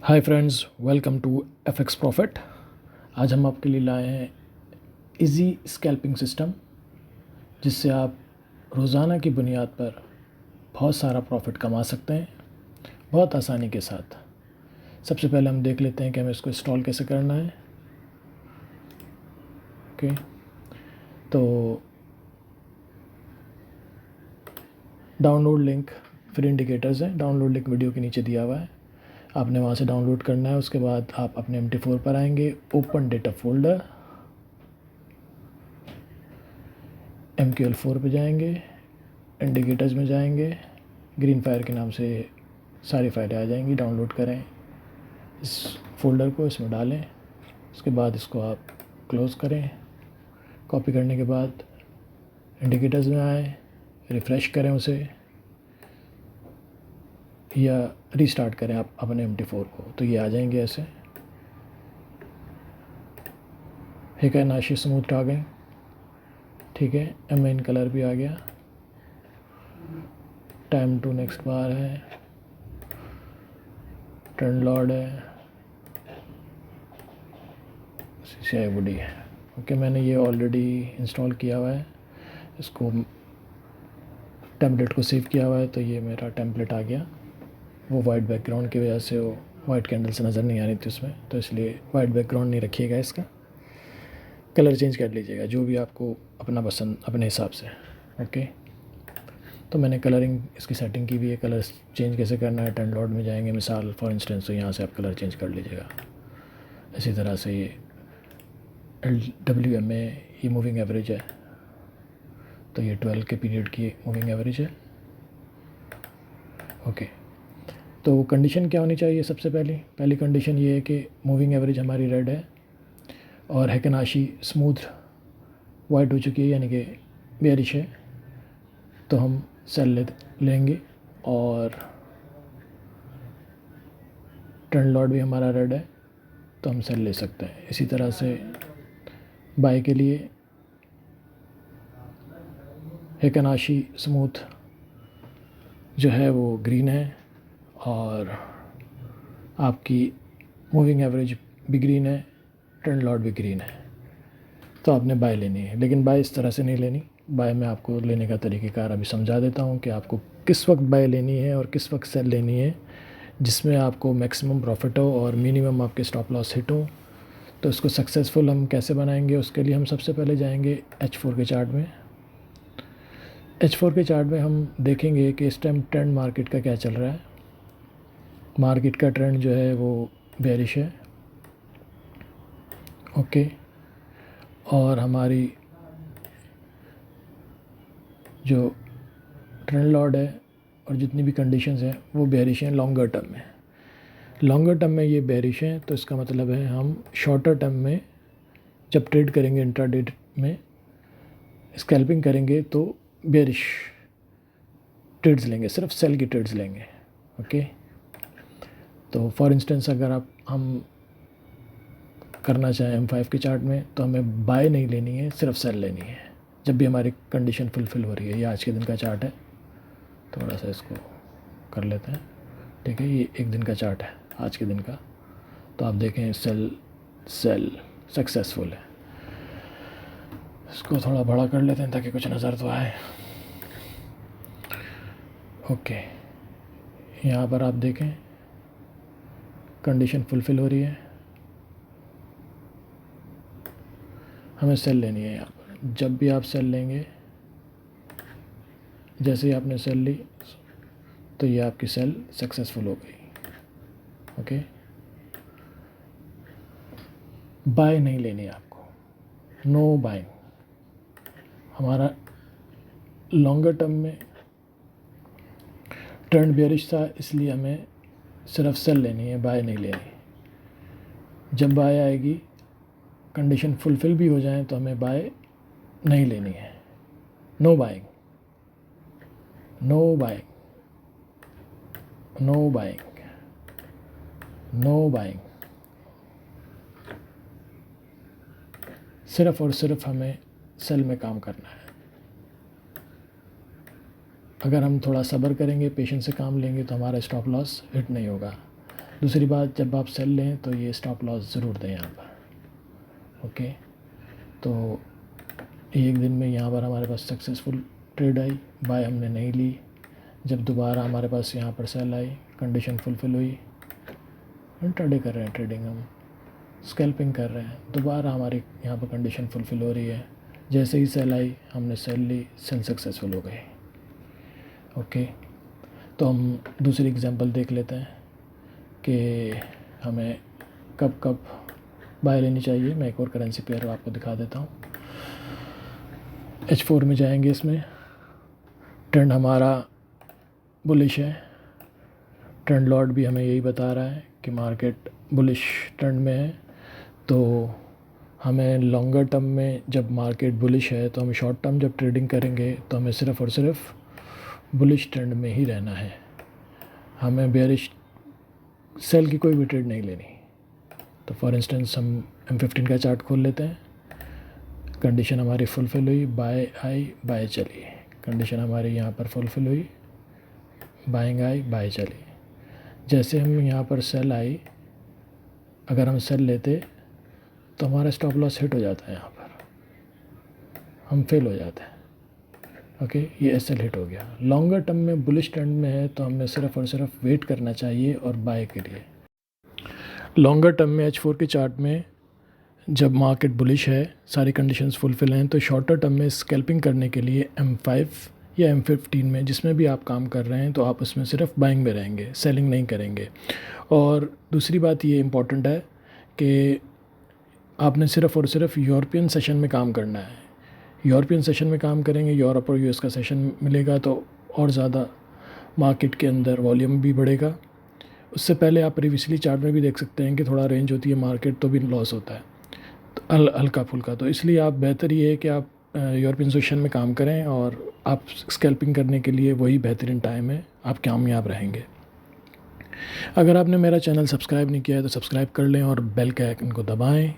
Hi friends, welcome to FX profit. आज हम आपके लिए लाए हैं इजी स्कैल्पिंग सिस्टम, जिससे आप रोज़ाना की बुनियाद पर बहुत सारा प्रॉफिट कमा सकते हैं बहुत आसानी के साथ। सबसे पहले हम देख लेते हैं कि हमें इसको इंस्टॉल कैसे करना है। ओके, तो डाउनलोड लिंक फ्री इंडिकेटर्स है, डाउनलोड लिंक वीडियो के नीचे दिया हुआ है। आपने वहाँ से डाउनलोड करना है। उसके बाद आप अपने MT4 पर आएंगे, ओपन डेटा फोल्डर, MQL4 पे जाएंगे, इंडिकेटर्स में जाएंगे, ग्रीन फायर के नाम से सारी फाइलें आ जाएंगी। डाउनलोड करें इस फोल्डर को, इसमें डालें। उसके बाद इसको आप क्लोज़ करें। कॉपी करने के बाद इंडिकेटर्स में आए, रिफ़्रेश करें उसे या रीस्टार्ट करें आप अपने MT4 को, तो ये आ जाएंगे ऐसे। ठीक है, नाशी स्मूथ आ गए। ठीक है, MN कलर भी आ गया। टाइम टू नेक्स्ट बार है, ट्रेंड लॉर्ड है, CCI बॉडी है। ओके, मैंने ये ऑलरेडी इंस्टॉल किया हुआ है, इसको टेम्पलेट को सेव किया हुआ है, तो ये मेरा टेम्पलेट आ गया। वो वाइट बैकग्राउंड की वजह से वो वाइट कैंडल से नज़र नहीं आ रही थी उसमें, तो इसलिए वाइट बैकग्राउंड नहीं रखिएगा। इसका कलर चेंज कर लीजिएगा जो भी आपको अपना पसंद अपने हिसाब से। ओके, तो मैंने कलरिंग इसकी सेटिंग की हुई है। कलर चेंज कैसे करना है, टर्न लॉर्ड में जाएंगे मिसाल फॉर इंस्टेंस, तो यहाँ से आप कलर चेंज कर लीजिएगा। इसी तरह से ये LWM में ये मूविंग एवरेज है, तो ये 12 के पीरियड की मूविंग एवरेज है। ओके, तो कंडीशन क्या होनी चाहिए? सबसे पहली कंडीशन ये है कि मूविंग एवरेज हमारी रेड है और हैकनाशी स्मूथ वाइट हो चुकी है, यानी कि बेरिश है, तो हम सेल लेंगे। और ट्रेंड लॉर्ड भी हमारा रेड है, तो हम सेल ले सकते हैं। इसी तरह से बाय के लिए हैकनाशी स्मूथ जो है वो ग्रीन है और आपकी मूविंग एवरेज भी ग्रीन है, ट्रेंड लॉर्ड भी ग्रीन है, तो आपने बाय लेनी है। लेकिन बाय इस तरह से नहीं लेनी। बाय मैं आपको लेने का तरीक़ेकार अभी समझा देता हूँ कि आपको किस वक्त बाय लेनी है और किस वक्त सेल लेनी है, जिसमें आपको मैक्सिमम प्रॉफिट हो और मिनिमम आपके स्टॉप लॉस हिट हो। तो इसको सक्सेसफुल हम कैसे बनाएंगे, उसके लिए हम सबसे पहले जाएंगे H4 के चार्ट में। H4 के चार्ट में हम देखेंगे कि इस टाइम ट्रेंड मार्केट का क्या चल रहा है। मार्केट का ट्रेंड जो है वो बेरिश है। ओके, और हमारी जो ट्रेंड लॉर्ड है और जितनी भी कंडीशंस हैं वो बेरिश हैं लॉन्गर टर्म में। लॉन्गर टर्म में ये बेरिश हैं, तो इसका मतलब है हम शॉर्टर टर्म में जब ट्रेड करेंगे, इंट्राडे में स्कैल्पिंग करेंगे, तो बेरिश ट्रेड्स लेंगे, सिर्फ सेल की ट्रेड्स लेंगे। ओके, तो फॉर इंस्टेंस अगर हम करना चाहें M5 के चार्ट में, तो हमें बाय नहीं लेनी है, सिर्फ सेल लेनी है जब भी हमारी कंडीशन फुलफ़िल हो रही है। ये आज के दिन का चार्ट है, थोड़ा सा इसको कर लेते हैं। ठीक है, ये एक दिन का चार्ट है आज के दिन का, तो आप देखें सेल सक्सेसफुल है। इसको थोड़ा बड़ा कर लेते हैं ताकि कुछ नज़र तो आए। ओके, यहाँ पर आप देखें कंडीशन फुलफ़िल हो रही है, हमें सेल लेनी है। यहाँ पर जब भी आप सेल लेंगे, जैसे ही आपने सेल ली, तो ये आपकी सेल सक्सेसफुल हो गई। ओके, बाय नहीं लेनी है आपको, नो बाइंग। हमारा लॉन्गर टर्म में ट्रेंड बेरिश था, इसलिए हमें सिर्फ सेल लेनी है, बाय नहीं लेनी। जब बाय आएगी, कंडीशन फुलफ़िल भी हो जाए, तो हमें बाय नहीं लेनी है। Know buying, know buying, know buying, know buying. सिर्फ और सिर्फ हमें सेल में काम करना है। अगर हम थोड़ा सब्र करेंगे, पेशेंस से काम लेंगे, तो हमारा स्टॉप लॉस हिट नहीं होगा। दूसरी बात, जब आप सेल लें तो ये स्टॉप लॉस ज़रूर दें यहाँ पर। ओके, तो एक दिन में यहाँ पर हमारे पास सक्सेसफुल ट्रेड आई, बाय हमने नहीं ली। जब दोबारा हमारे पास यहाँ पर सेल आई, कंडीशन फुलफ़िल हुई, इंट्राडे कर रहे हैं, ट्रेडिंग हम स्कैल्पिंग कर रहे हैं, दोबारा हमारी यहाँ पर कंडीशन फुलफ़िल हो रही है। जैसे ही सेल आई हमने सेल ली, सेल सक्सेसफुल हो गई। ओके, तो हम दूसरी एग्जांपल देख लेते हैं कि हमें कब कब बाय लेनी चाहिए। मैं एक और करेंसी पेयर आपको दिखा देता हूँ। H4 में जाएंगे। इसमें ट्रेंड हमारा बुलिश है, ट्रेंड लॉर्ड भी हमें यही बता रहा है कि मार्केट बुलिश ट्रेंड में है। तो हमें लॉन्गर टर्म में जब मार्केट बुलिश है तो हम शॉर्ट टर्म जब ट्रेडिंग करेंगे तो हमें सिर्फ़ और सिर्फ बुलिश ट्रेंड में ही रहना है, हमें बेयरिश सेल की कोई भी ट्रेड नहीं लेनी। तो फॉर इंस्टेंस हम M15 का चार्ट खोल लेते हैं। कंडीशन हमारी फुलफ़िल हुई, बाय आई, बाय चली। कंडीशन हमारी यहाँ पर फुलफ़िल हुई, बाइंग आई, बाय चली। जैसे हम यहाँ पर सेल आई, अगर हम सेल लेते तो हमारा स्टॉप लॉस हिट हो जाता है, यहाँ पर हम फेल हो जाते हैं। ओके, ये SL हिट हो गया। लॉन्गर टर्म में बुलिश ट्रेंड में है तो हमें सिर्फ़ और सिर्फ वेट करना चाहिए और बाय के लिए। लॉन्गर टर्म में H4 के चार्ट में जब मार्केट बुलिश है, सारी कंडीशंस फुलफ़िल हैं, तो शॉर्टर टर्म में स्कैल्पिंग करने के लिए M5 या M15 में जिसमें भी आप काम कर रहे हैं तो आप उसमें सिर्फ बाइंग में रहेंगे, सेलिंग नहीं करेंगे। और दूसरी बात ये इम्पॉर्टेंट है कि आपने सिर्फ़ और सिर्फ यूरोपियन सेशन में काम करना है। यूरोपियन सेशन में काम करेंगे, यूरोप और US का सेशन मिलेगा तो और ज़्यादा मार्केट के अंदर वॉल्यूम भी बढ़ेगा। उससे पहले आप प्रीवियसली चार्ट में भी देख सकते हैं कि थोड़ा रेंज होती है मार्केट तो भी लॉस होता है, तो हल्का फुल्का। तो इसलिए आप बेहतर ये है कि आप यूरोपियन सेशन में काम करें और आप स्कैल्पिंग करने के लिए वही बेहतरीन टाइम है, आप कामयाब रहेंगे। अगर आपने मेरा चैनल सब्सक्राइब नहीं किया है तो सब्सक्राइब कर लें और बेल के आइकन को दबाएं